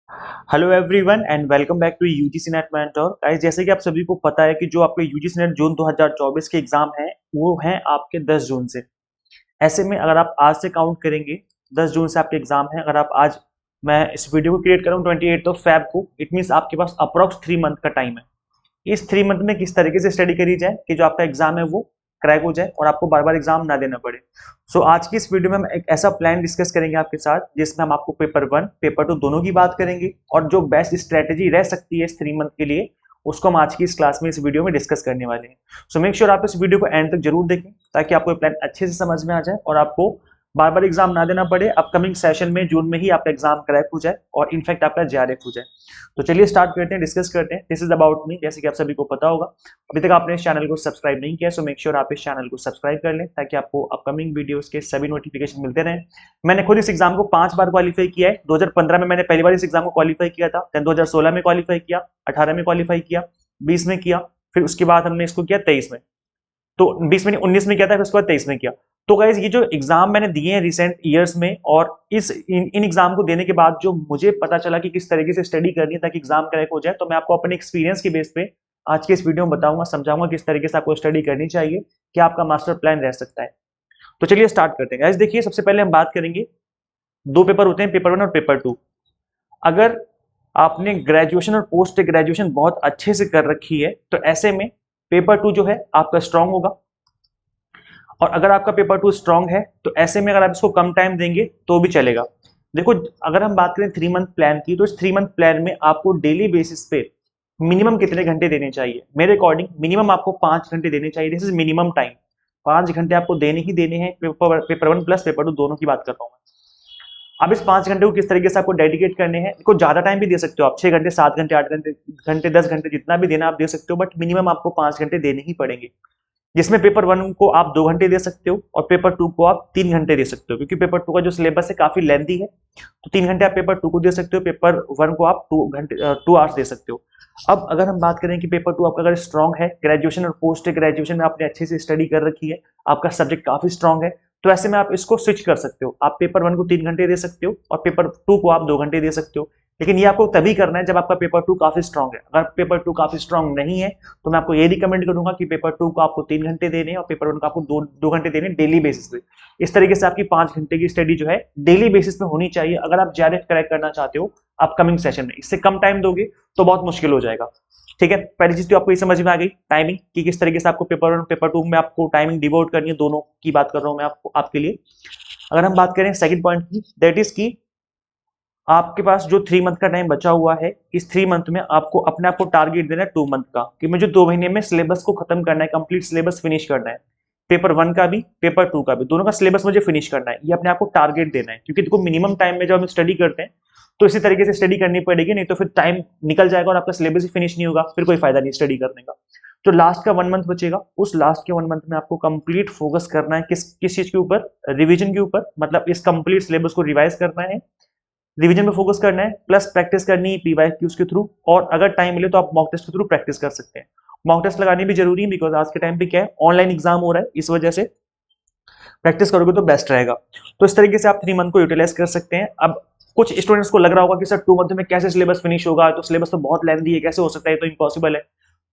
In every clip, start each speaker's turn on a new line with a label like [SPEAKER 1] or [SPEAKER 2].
[SPEAKER 1] Hello everyone and welcome back to UGC NET mentor. Guys, जैसे कि आप सभी को पता है कि जो आपके यूजीसी नेट जून 2024 के एग्जाम हैं वो हैं आपके 10 जून से। ऐसे में अगर आप आज से काउंट करेंगे 10 जून से आपके एग्जाम है। अगर आप आज मैं इस वीडियो को क्रिएट कर रहा हूँ 28 ऑफ फेब को, इट मीन्स आपके पास अप्रॉक्स 3 मंथ का टाइम है। इस 3 मंथ में किस तरीके से स्टडी करी जाए कि जो आपका एग्जाम है वो क्रैक हो जाए और आपको बार बार एग्जाम ना देना पड़े। सो आज की इस वीडियो में हम एक ऐसा प्लान डिस्कस करेंगे आपके साथ जिसमें हम आपको पेपर 1 पेपर 2 दोनों की बात करेंगे और जो बेस्ट स्ट्रेटेजी रह सकती है इस 3 मंथ के लिए उसको हम आज की इस क्लास में इस वीडियो में डिस्कस करने वाले हैं। सो मेक श्योर आप इस वीडियो को एंड तक जरूर देखें ताकि आपको प्लान अच्छे से समझ में आ जाए और आपको बार बार एग्जाम ना देना पड़े। अपकमिंग सेशन में जून में ही आपका एग्जाम क्रैक हो जाए और इनफैक्ट आपका जेआरएफ हो जाए। तो चलिए स्टार्ट करते हैं, डिस्कस करते हैं। This is about me. जैसे कि आप सभी को पता होगा, अभी तक आपने इस चैनल को सब्सक्राइब नहीं किया सो मेक श्योर आप इस चैनल को सब्सक्राइब कर लें ताकि आपको अपकमिंग वीडियोस के सभी नोटिफिकेशन मिलते रहें। मैंने खुद इस एग्जाम को 5 बार क्वालिफाई किया है। 2015 में मैंने पहली बार इस एग्जाम को क्वालिफाई किया था, देन 2016 में क्वालिफाई किया, 18 में क्वालिफाई किया, 20 में किया, फिर उसके बाद हमने इसको किया 23 में। तो 20 में 19 में किया था, फिर उसके बाद 23 में किया। तो गाइज ये जो एग्जाम मैंने दिए हैं रिसेंट ईयर्स में और इन एग्जाम को देने के बाद जो मुझे पता चला कि किस तरीके से स्टडी करनी है ताकि एग्जाम क्रैक हो जाए, तो मैं आपको अपने एक्सपीरियंस के बेस पे आज के इस वीडियो में बताऊंगा, समझाऊंगा किस तरीके से आपको स्टडी करनी चाहिए, क्या आपका मास्टर प्लान रह सकता है। तो चलिए स्टार्ट करते हैं। गाइज देखिए, सबसे पहले हम बात करेंगे, दो पेपर होते हैं, पेपर 1 और पेपर 2। अगर आपने ग्रेजुएशन और पोस्ट ग्रेजुएशन बहुत अच्छे से कर रखी है तो ऐसे में पेपर 2 जो है आपका स्ट्रांग होगा। और अगर आपका पेपर 2 स्ट्रांग है तो ऐसे में अगर आप इसको कम टाइम देंगे तो भी चलेगा। देखो, अगर हम बात करें 3 मंथ प्लान की, तो इस 3 मंथ प्लान में आपको डेली बेसिस पे मिनिमम कितने घंटे देने चाहिए? मेरे अकॉर्डिंग मिनिमम आपको 5 घंटे देने चाहिए। This is minimum time. 5 घंटे आपको देने ही देने हैं। पेपर 1 प्लस पेपर 2 दोनों की बात कर रहा हूँ मैं। अब इस 5 घंटे को किस तरीके से आपको डेडिकेट करने हैं, को ज्यादा टाइम भी दे सकते हो आप, 6 घंटे, 7 घंटे, 8 घंटे, 10 घंटे, जितना भी देना आप दे सकते हो, बट मिनिमम आपको 5 घंटे देने ही पड़ेंगे। जिसमें पेपर 1 को आप 2 घंटे दे सकते हो और पेपर 2 को आप 3 घंटे दे सकते हो, क्योंकि पेपर 2 का जो सिलेबस है काफी लेंथी है। तो 3 घंटे आप पेपर 2 को दे सकते हो, पेपर 1 को आप 2 आवर्स दे सकते हो। अब अगर हम बात करें कि पेपर 2 आपका अगर स्ट्रांग है, ग्रेजुएशन और पोस्ट ग्रेजुएशन में आपने अच्छे से स्टडी कर रखी है, आपका सब्जेक्ट काफी स्ट्रांग है, तो ऐसे में आप इसको स्विच कर सकते हो। आप पेपर 1 को 3 घंटे दे सकते हो और पेपर 2 को आप 2 घंटे दे सकते हो। लेकिन ये आपको तभी करना है जब आपका पेपर 2 काफी स्ट्रांग है। अगर पेपर 2 काफी स्ट्रांग नहीं है तो मैं आपको ये रिकमेंड करूंगा कि पेपर 2 को आपको 3 घंटे देने और पेपर 1 को आपको 2 घंटे देने डेली बेसिस पे। इस तरीके से आपकी 5 घंटे की स्टडी जो है डेली बेसिस पे होनी चाहिए अगर आप जेआरएफ क्रैक करना चाहते हो अपकमिंग सेशन में। इससे कम टाइम दोगे तो बहुत मुश्किल हो जाएगा। ठीक है, पहली चीज तो आपको ये समझ में आ गई टाइमिंग कि किस तरीके से आपको पेपर 1 पेपर 2 में आपको टाइमिंग डिवोट करनी है। दोनों की बात कर रहा हूं मैं आपको आपके लिए। अगर हम बात करें सेकंड पॉइंट की, दैट इज की आपके पास जो 3 मंथ का टाइम बचा हुआ है, इस 3 मंथ में आपको अपने आप को टारगेट देना है 2 मंथ का, कि मुझे 2 महीने में सिलेबस को खत्म करना है, कंप्लीट सिलेबस फिनिश करना है। पेपर 1 का भी पेपर 2 का भी, दोनों का सिलेबस मुझे फिनिश करना है, ये अपने आप को टारगेट देना है। क्योंकि देखो, मिनिमम टाइम में जब हम स्टडी करते हैं तो इसी तरीके से स्टडी करनी पड़ेगी, नहीं तो फिर टाइम निकल जाएगा और आपका सिलेबस ही फिनिश नहीं होगा, फिर कोई फायदा नहीं स्टडी करने का। जो लास्ट का 1 मंथ बचेगा, उस लास्ट के 1 मंथ में आपको कंप्लीट फोकस करना है किस किस चीज के ऊपर? रिवीजन के ऊपर। मतलब इस कंप्लीट सिलेबस को रिवाइज करना है, रिवीजन पे फोकस करना है, प्लस प्रैक्टिस करनी है पीवाईक्यूज के थ्रू। और अगर टाइम मिले तो आप मॉक टेस्ट के थ्रू प्रैक्टिस कर सकते हैं। मॉक टेस्ट लगानी भी जरूरी है, बिकॉज आज के टाइम पे क्या है, ऑनलाइन एग्जाम हो रहा है, इस वजह से प्रैक्टिस करोगे तो बेस्ट रहेगा। तो इस तरीके से आप 3 मंथ को यूटिलाइज कर सकते हैं। अब कुछ स्टूडेंट्स को लग रहा होगा कि सर 2 मंथ में कैसे सिलेबस फिनिश होगा, तो सिलेबस तो बहुत लेंथी है, कैसे हो सकता है, तो इम्पॉसिबल है।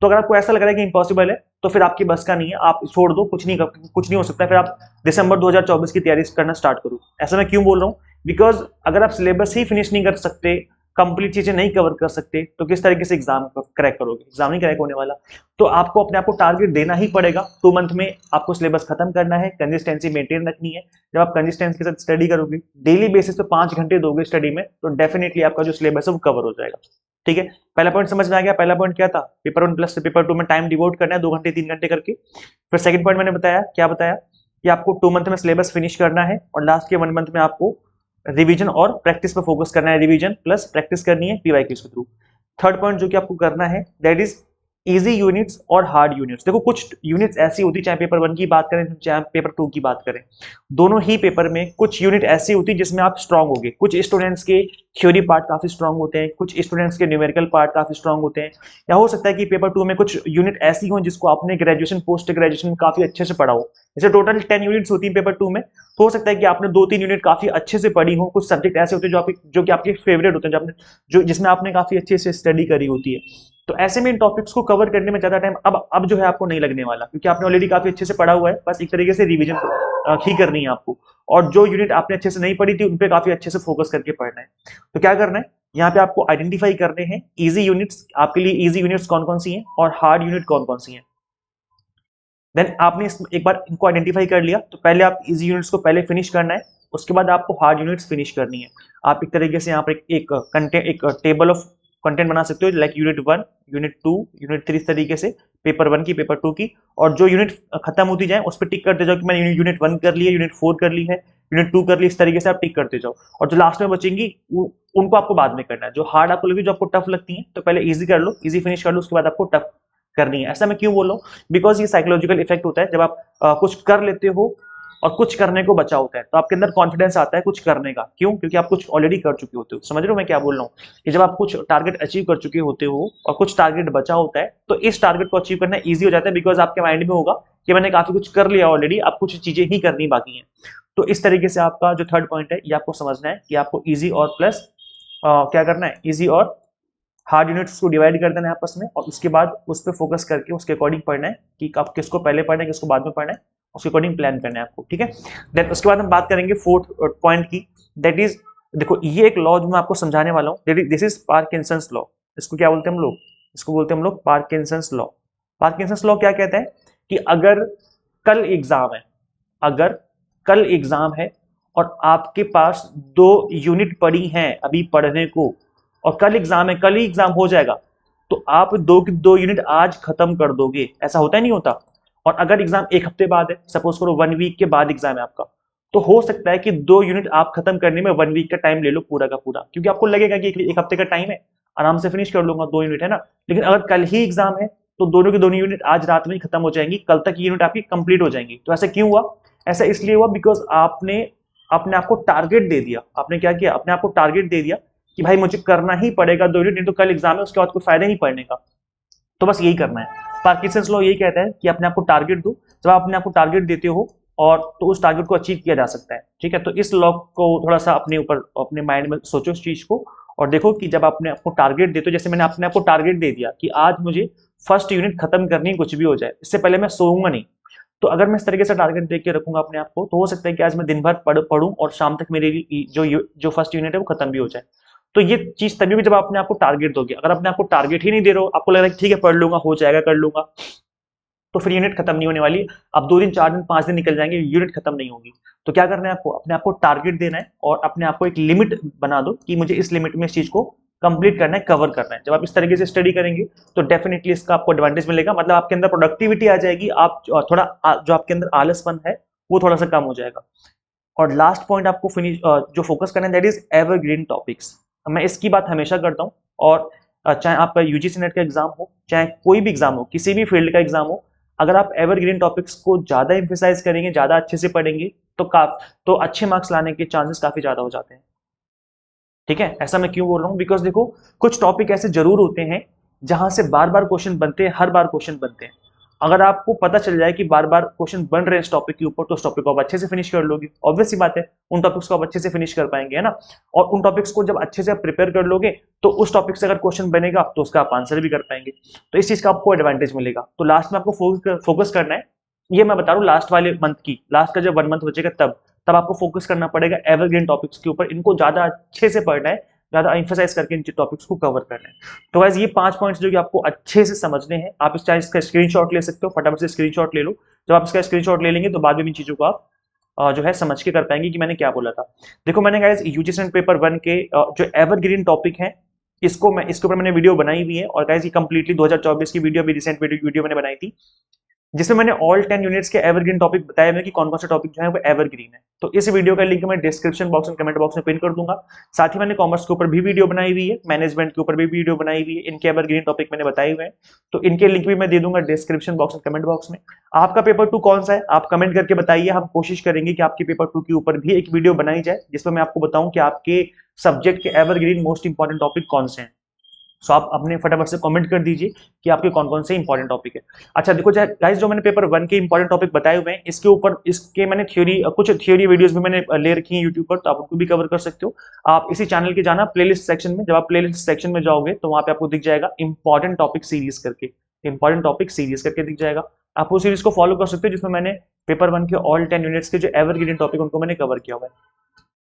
[SPEAKER 1] तो अगर आपको ऐसा लग रहा है कि इम्पॉसिबल है तो फिर आपकी बस का नहीं है, आप छोड़ दो, कुछ नहीं हो सकता। फिर आप दिसंबर 2024 की तैयारी करना स्टार्ट करो। ऐसा मैं क्यों बोल रहा हूँ? बिकॉज अगर आप सिलेबस ही फिनिश नहीं कर सकते, कंप्लीट चीजें नहीं कवर कर सकते, तो किस तरीके से एग्जाम क्रैक करोगे? एग्जाम नहीं क्रैक होने वाला। तो आपको अपने आप को टारगेट देना ही पड़ेगा। 2 मंथ में आपको सिलेबस खत्म करना है, कंसिस्टेंसी मेंटेन रखनी है। जब आप कंसिस्टेंसी के साथ स्टडी करोगे, डेली बेसिस पे 5 घंटे दोगे स्टडी में, तो डेफिनेटली आपका जो सिलेबस है वो कवर हो जाएगा। ठीक है, पहला पॉइंट समझ में आ गया। पहला पॉइंट क्या था? पेपर 1 प्लस पेपर 2 में टाइम डिवोट करना है 2 घंटे 3 घंटे करके। फिर सेकंड पॉइंट मैंने बताया, क्या बताया? कि आपको 2 मंथ में सिलेबस फिनिश करना है और लास्ट के 1 मंथ में आपको रिवीजन और प्रैक्टिस पे फोकस करना है। रिवीजन प्लस प्रैक्टिस करनी है पीवाईक्यूज के थ्रू। थर्ड पॉइंट जो कि आपको करना है, दैट इज इजी यूनिट्स और हार्ड यूनिट्स। देखो कुछ यूनिट्स ऐसी होती, चाहे पेपर 1 की बात करें चाहे पेपर 2 की बात करें, दोनों ही पेपर में कुछ यूनिट ऐसी होती जिसमें आप स्ट्रांग होगे। कुछ स्टूडेंट्स के थ्योरी पार्ट काफी स्ट्रांग होते हैं, कुछ स्टूडेंट्स के न्यूमेरिकल पार्ट काफी स्ट्रांग होते हैं, या हो सकता है कि पेपर 2 में कुछ यूनिट ऐसी हो जिसको आपने ग्रेजुएशन पोस्ट ग्रेजुएशन में काफी अच्छे से पढ़ा हो। जैसे टोटल 10 यूनिट्स होती है पेपर 2 में, तो हो सकता है कि आपने 2-3 यूनिट काफी अच्छे से पढ़ी हो। कुछ सब्जेक्ट ऐसे होते हैं जो कि आपके फेवरेट होते हैं, जो जिसमें आपने काफी अच्छे से स्टडी करी होती है। तो ऐसे में इन टॉपिक्स को कवर करने में ज्यादा टाइम अब जो है आपको नहीं लगने वाला, क्योंकि आपने ऑलरेडी काफी अच्छे से पढ़ा हुआ है। बस एक तरीके से रिवीजन ही करनी है आपको, और जो यूनिट आपने अच्छे से नहीं पढ़ी थी उन पे काफी अच्छे से फोकस करके पढ़ना है। तो क्या करना है, यहाँ पे आपको आइडेंटिफाई करने हैं इजी यूनिट्स, आपके लिए इजी यूनिट्स कौन कौन सी हैं और हार्ड यूनिट कौन कौन सी हैं। देन आपने एक बार इनको आइडेंटिफाई कर लिया तो पहले आप इजी यूनिट्स को पहले फिनिश करना है, उसके बाद आपको हार्ड यूनिट्स फिनिश करनी है। आप एक तरीके से यहाँ पर एक कंटेंट, एक टेबल ऑफ कंटेंट बना सकते हो, लाइक यूनिट 1, यूनिट 2, यूनिट 3, इस तरीके से पेपर 1 की, पेपर 2 की, और जो यूनिट खत्म होती जाए उस पर टिक करते जाओ कि मैंने यूनिट 1 कर ली है, यूनिट 4 कर ली है, यूनिट 2 कर ली। इस तरीके से आप टिक करते जाओ, और जो लास्ट में बचेंगी उनको आपको बाद में करना है। जो हार्ड आपको लगी, जो आपको टफ लगती है, तो पहले इजी कर लो, इजी फिनिश कर लो, उसके बाद आपको टफ करनी है। ऐसा मैं क्यों बोल रहा हूँ, बिकॉज ये साइकोलॉजिकल इफेक्ट होता है। जब आप कुछ कर लेते हो और कुछ करने को बचा होता है तो आपके अंदर कॉन्फिडेंस आता है कुछ करने का। क्यों? क्योंकि आप कुछ ऑलरेडी कर चुके होते हो। समझ रहे हो मैं क्या बोल रहा हूँ, कि जब आप कुछ टारगेट अचीव कर चुके होते हो और कुछ टारगेट बचा होता है तो इस टारगेट को अचीव करना ईजी हो जाता है, बिकॉज आपके माइंड में होगा कि मैंने काफी कुछ कर लिया ऑलरेडी, अब कुछ चीजें ही करनी बाकी हैं। तो इस तरीके से आपका जो थर्ड पॉइंट है ये आपको समझना है कि आपको ईजी और प्लस क्या करना है, ईजी और हार्ड यूनिट्स को डिवाइड कर देना है आपस में, और उसके बाद उस पर फोकस करके उसके अकॉर्डिंग पढ़ना है कि आप किसको पहले पढ़ना है, किसको बाद में पढ़ना है, उसके अकॉर्डिंग प्लान करना है आपको। ठीक है, देन उसके बाद हम बात करेंगे फोर्थ पॉइंट की, दैट इज, देखो ये एक लॉ जो मैं आपको समझाने वाला हूँ, that is this is Parkinson's law. इसको क्या बोलते हैं हम लोग, इसको बोलते हैं हम लोग पार्किंसंस लॉ। पार्किंसंस लॉ क्या कहता है कि अगर कल एग्जाम है, अगर कल एग्जाम है और आपके पास 2 यूनिट पड़ी हैं अभी पढ़ने को, और कल एग्जाम है, कल ही एग्जाम हो जाएगा, तो आप 2 यूनिट आज खत्म कर दोगे। ऐसा होता है नहीं होता? और अगर एग्जाम 1 हफ्ते बाद है, सपोज करो 1 वीक के बाद एग्जाम है आपका, तो हो सकता है कि 2 यूनिट आप खत्म करने में 1 वीक का टाइम ले लो पूरा का पूरा, क्योंकि आपको लगेगा कि एक हफ्ते का टाइम है, आराम से फिनिश कर लूंगा 2 यूनिट, है ना। लेकिन अगर कल ही एग्जाम है तो दोनों की दोनों यूनिट आज रात में ही खत्म हो जाएंगी, कल तक यूनिट आपकी कंप्लीट हो जाएंगी। तो ऐसा क्यों हुआ? ऐसा इसलिए हुआ बिकॉज आपने अपने आप को टारगेट दे दिया। आपने क्या किया, अपने आप को टारगेट दे दिया कि भाई मुझे करना ही पड़ेगा 2 यूनिट, नहीं तो कल एग्जाम है, उसके बाद कोई फायदा नहीं पढ़ने का। तो बस यही करना है। पार्किंसंस लॉ यही कहता है कि अपने आप को टारगेट दो। जब आप अपने आप को टारगेट देते हो और तो उस टारगेट को अचीव किया जा सकता है। ठीक है, तो इस लॉ को थोड़ा सा अपने ऊपर, अपने माइंड में सोचो इस चीज को, और देखो कि जब आपने आपको टारगेट देते हो, जैसे मैंने अपने आपको टारगेट दे दिया कि आज मुझे फर्स्ट यूनिट खत्म करनी है, कुछ भी हो जाए, इससे पहले मैं सोऊंगा नहीं। तो अगर मैं इस तरीके से टारगेट देके रखूंगा अपने आप को, तो हो सकता है कि आज मैं दिन भर पढ़ूं और शाम तक मेरी जो फर्स्ट यूनिट है वो खत्म भी हो जाए। तो ये चीज तभी भी जब आप अपने आप को टारगेट दोगे। अगर अपने आप को टारगेट ही नहीं दे रहे हो, आपको लग रहा है ठीक है पढ़ लूंगा, हो जाएगा, कर लूंगा, तो फिर यूनिट खत्म नहीं होने वाली। अब 2 दिन, 4 दिन, 5 दिन निकल जाएंगे, यूनिट खत्म नहीं होगी। तो क्या करना है आपको, अपने आप को टारगेट देना है और अपने आप को एक लिमिट बना दो कि मुझे इस लिमिट में इस चीज को कंप्लीट करना है, कवर करना है। जब आप इस तरीके से स्टडी करेंगे तो डेफिनेटली इसका आपको एडवांटेज मिलेगा, मतलब आपके अंदर प्रोडक्टिविटी आ जाएगी, आप थोड़ा जो आपके अंदर आलसपन है वो थोड़ा सा कम हो जाएगा। और लास्ट पॉइंट आपको फिनिश जो फोकस करना है, दैट इज एवरग्रीन टॉपिक्स। मैं इसकी बात हमेशा करता हूँ, और चाहे आपका यूजीसी नेट का एग्जाम हो, चाहे कोई भी एग्जाम हो, किसी भी फील्ड का एग्जाम हो, अगर आप एवरग्रीन टॉपिक्स को ज्यादा एम्फेसाइज करेंगे, ज्यादा अच्छे से पढ़ेंगे, तो अच्छे मार्क्स लाने के चांसेस काफी ज्यादा हो जाते हैं। ठीक है, ऐसा मैं क्यों बोल रहा हूँ, बिकॉज देखो कुछ टॉपिक ऐसे जरूर होते हैं जहां से बार बार क्वेश्चन बनते हैं, हर बार क्वेश्चन बनते हैं। अगर आपको पता चल जाए कि बार बार क्वेश्चन बन रहे हैं इस टॉपिक के ऊपर, तो उस टॉपिक को आप अच्छे से फिनिश कर लोगे। ऑब्वियस सी बात है, उन टॉपिक्स को आप अच्छे से फिनिश कर पाएंगे, है ना। और उन टॉपिक्स को जब अच्छे से आप प्रिपेयर कर लोगे तो उस टॉपिक से अगर क्वेश्चन बनेगा तो उसका आप आंसर भी कर पाएंगे। तो इस चीज का आपको एडवांटेज मिलेगा। तो लास्ट में आपको फोकस करना है, ये मैं बता रहा हूँ लास्ट वाले मंथ की, लास्ट का जब 1 मंथ बचेगा तब आपको फोकस करना पड़ेगा एवरग्रीन टॉपिक्स के ऊपर। इनको ज्यादा अच्छे से पढ़ना है, ज्यादा एम्फसाइज करके इन टॉपिक्स को कवर करना है। तो गाइस ये 5 पॉइंट्स जो कि आपको अच्छे से समझने हैं। आप इस चाहे इसका स्क्रीनशॉट ले सकते हो, फटाफट से स्क्रीनशॉट ले लो। जब आप इसका स्क्रीनशॉट ले लेंगे तो बाद में इन चीजों को आप जो है समझ के कर पाएंगे कि मैंने क्या बोला था। देखो मैंने गाइस यूजीसी पेपर 1 के जो एवरग्रीन टॉपिक है, इसके ऊपर मैंने वीडियो बनाई हुई है, और गाइस ये कंप्लीटली 2024 की वीडियो, अभी रिसेंट वीडियो मैंने बनाई थी। जिसमें मैंने ऑल 10 यूनिट्स के एवरग्रीन टॉपिक बताए हुए कि कौन कौन से टॉपिक जो है वो एवरग्रीन है। तो इस वीडियो का लिंक मैं डिस्क्रिप्शन बॉक्स और कमेंट बॉक्स में पिन कर दूंगा। साथ ही मैंने कॉमर्स के ऊपर भी वीडियो बनाई हुई है, मैनेजमेंट के ऊपर भी वीडियो बनाई हुई है, इनके एवरग्रीन टॉपिक मैंने बताए हुए हैं, तो इनके लिंक भी मैं दे दूंगा डिस्क्रिप्शन बॉक्स और कमेंट बॉक्स में। आपका पेपर 2 कौन सा है आप कमेंट करके बताइए, हम कोशिश करेंगे कि आपके पेपर 2 के ऊपर भी एक वीडियो बनाई जाए जिसमें मैं आपको बताऊं कि आपके सब्जेक्ट के एवरग्रीन मोस्ट इंपॉर्टेंट टॉपिक कौन से हैं। सो आप अपने फटाफट से कमेंट कर दीजिए कि आपके कौन कौन से इंपॉर्टेंट टॉपिक है। अच्छा देखो गाइस, जो मैंने पेपर 1 के इंपॉर्टेंट टॉपिक बताए हुए हैं, इसके ऊपर इसके मैंने कुछ थ्योरी वीडियोस भी मैंने ले रखी है यूट्यूब पर, तो आप उनको भी कवर कर सकते हो। आप इसी चैनल के जाना प्लेलिस्ट सेक्शन में, जब आप प्लेलिस्ट सेक्शन में जाओगे तो वहां पे आपको दिख जाएगा इंपॉर्टेंट टॉपिक सीरीज करके, इंपॉर्टेंट टॉपिक सीरीज करके दिख जाएगा। आप उस सीरीज को फॉलो कर सकते हो जिसमें मैंने पेपर 1 के ऑल 10 यूनिट्स के जो एवरग्रीन टॉपिक उनको मैंने कवर किया हुआ है।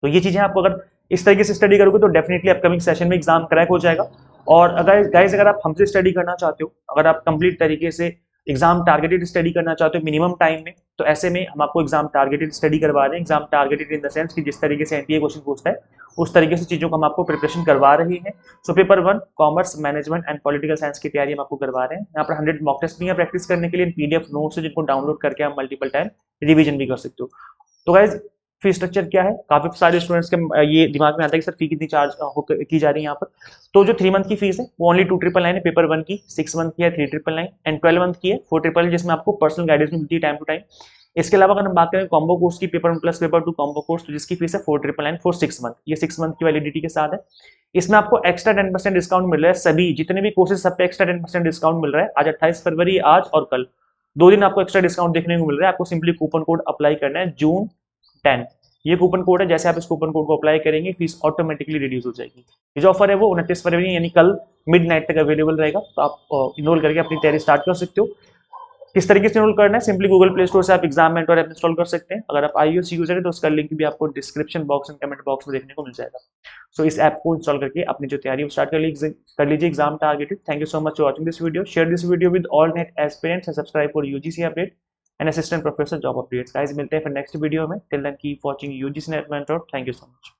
[SPEAKER 1] तो ये चीजें आपको अगर इस तरीके से स्टडी करोगे तो डेफिनेटली अपकमिंग सेशन में एग्जाम क्रैक हो जाएगा। और अगर गाइस, अगर आप हमसे स्टडी करना चाहते हो, अगर आप कंप्लीट तरीके से एग्जाम टारगेटेड स्टडी करना चाहते हो मिनिमम टाइम में, तो ऐसे में हम आपको एग्जाम टारगेटेड स्टडी करवा रहे हैं। Exam targeted in the sense कि जिस तरीके से एनटीए क्वेश्चन पूछता है उस तरीके से चीजों को हम आपको प्रिपरेशन करवा रहे हैं। So paper 1 commerce management and political science की तैयारी हम आपको करवा रहे हैं। यहाँ पर 100 मॉक टेस्ट भी है प्रैक्टिस करने के लिए, पीडीएफ नोट्स है जिनको डाउनलोड करके आप मल्टीपल टाइम रिवीजन भी कर सकते हो। तो गाइज, फी स्ट्रक्चर क्या है, काफी सारे स्टूडेंट्स के ये दिमाग में आता है कि सर फी कितनी चार्ज की जा रही है यहाँ पर। तो जो 3 मंथ की फीस है वो ओनली 2,999 है पेपर 1 की, 6 मंथ की है 3,999 एंड 12 मंथ की है 4,999, जिसमें आपको पर्सनल गाइडेंस भी मिलती है टाइम टू टाइम। इसके अलावा अगर हम बात करें कॉम्बो कोर्स की, paper 1 plus paper 2 combo course, तो जिसकी फीस है 4,999 फॉर 6 मंथ, ये 6 मंथ की वैलिडिटी के साथ है। इसमें आपको एक्स्ट्रा 10% डिस्काउंट मिल रहा है, सभी जितने भी कोर्सेज सब पे एक्स्ट्रा 10% डिस्काउंट मिल रहा है। आज 28 फरवरी, आज और कल 2 दिन आपको एक्स्ट्रा डिस्काउंट देखने को मिल रहा है। आपको सिंपली कूपन कोड अप्लाई करना है जून 10, ये कूपन कोड है। जैसे आप इस कूपन कोड को अप्लाई करेंगे फीस ऑटोमेटिकली रिड्यूस हो जाएगी। ये जो ऑफर है वो 29 फरवरी यानी कल मिडनाइट तक अवेलेबल रहेगा, तो आप इनरोल करके अपनी तैयारी स्टार्ट कर सकते हो। किस तरीके से इनरोल करना है, सिंपली गूगल प्ले स्टोर से आप एग्जाम मेंटर ऐप इंस्टॉल कर सकते हैं। अगर आप iOS यूजर है तो उसका लिंक भी आपको description box and comment box में देखने को मिल जाएगा। सो इस ऐप को इंस्टॉल करके अपनी जो तैयारी स्टार्ट कर लीजिए exam targeted. Thank you so much for watching this video. Share this video with all NET aspirants and subscribe for UGC update and assistant professor job updates. Guys, मिलते हैं फिर नेक्स्ट वीडियो में। Till then keep watching UGC NET mentor. Thank you so much.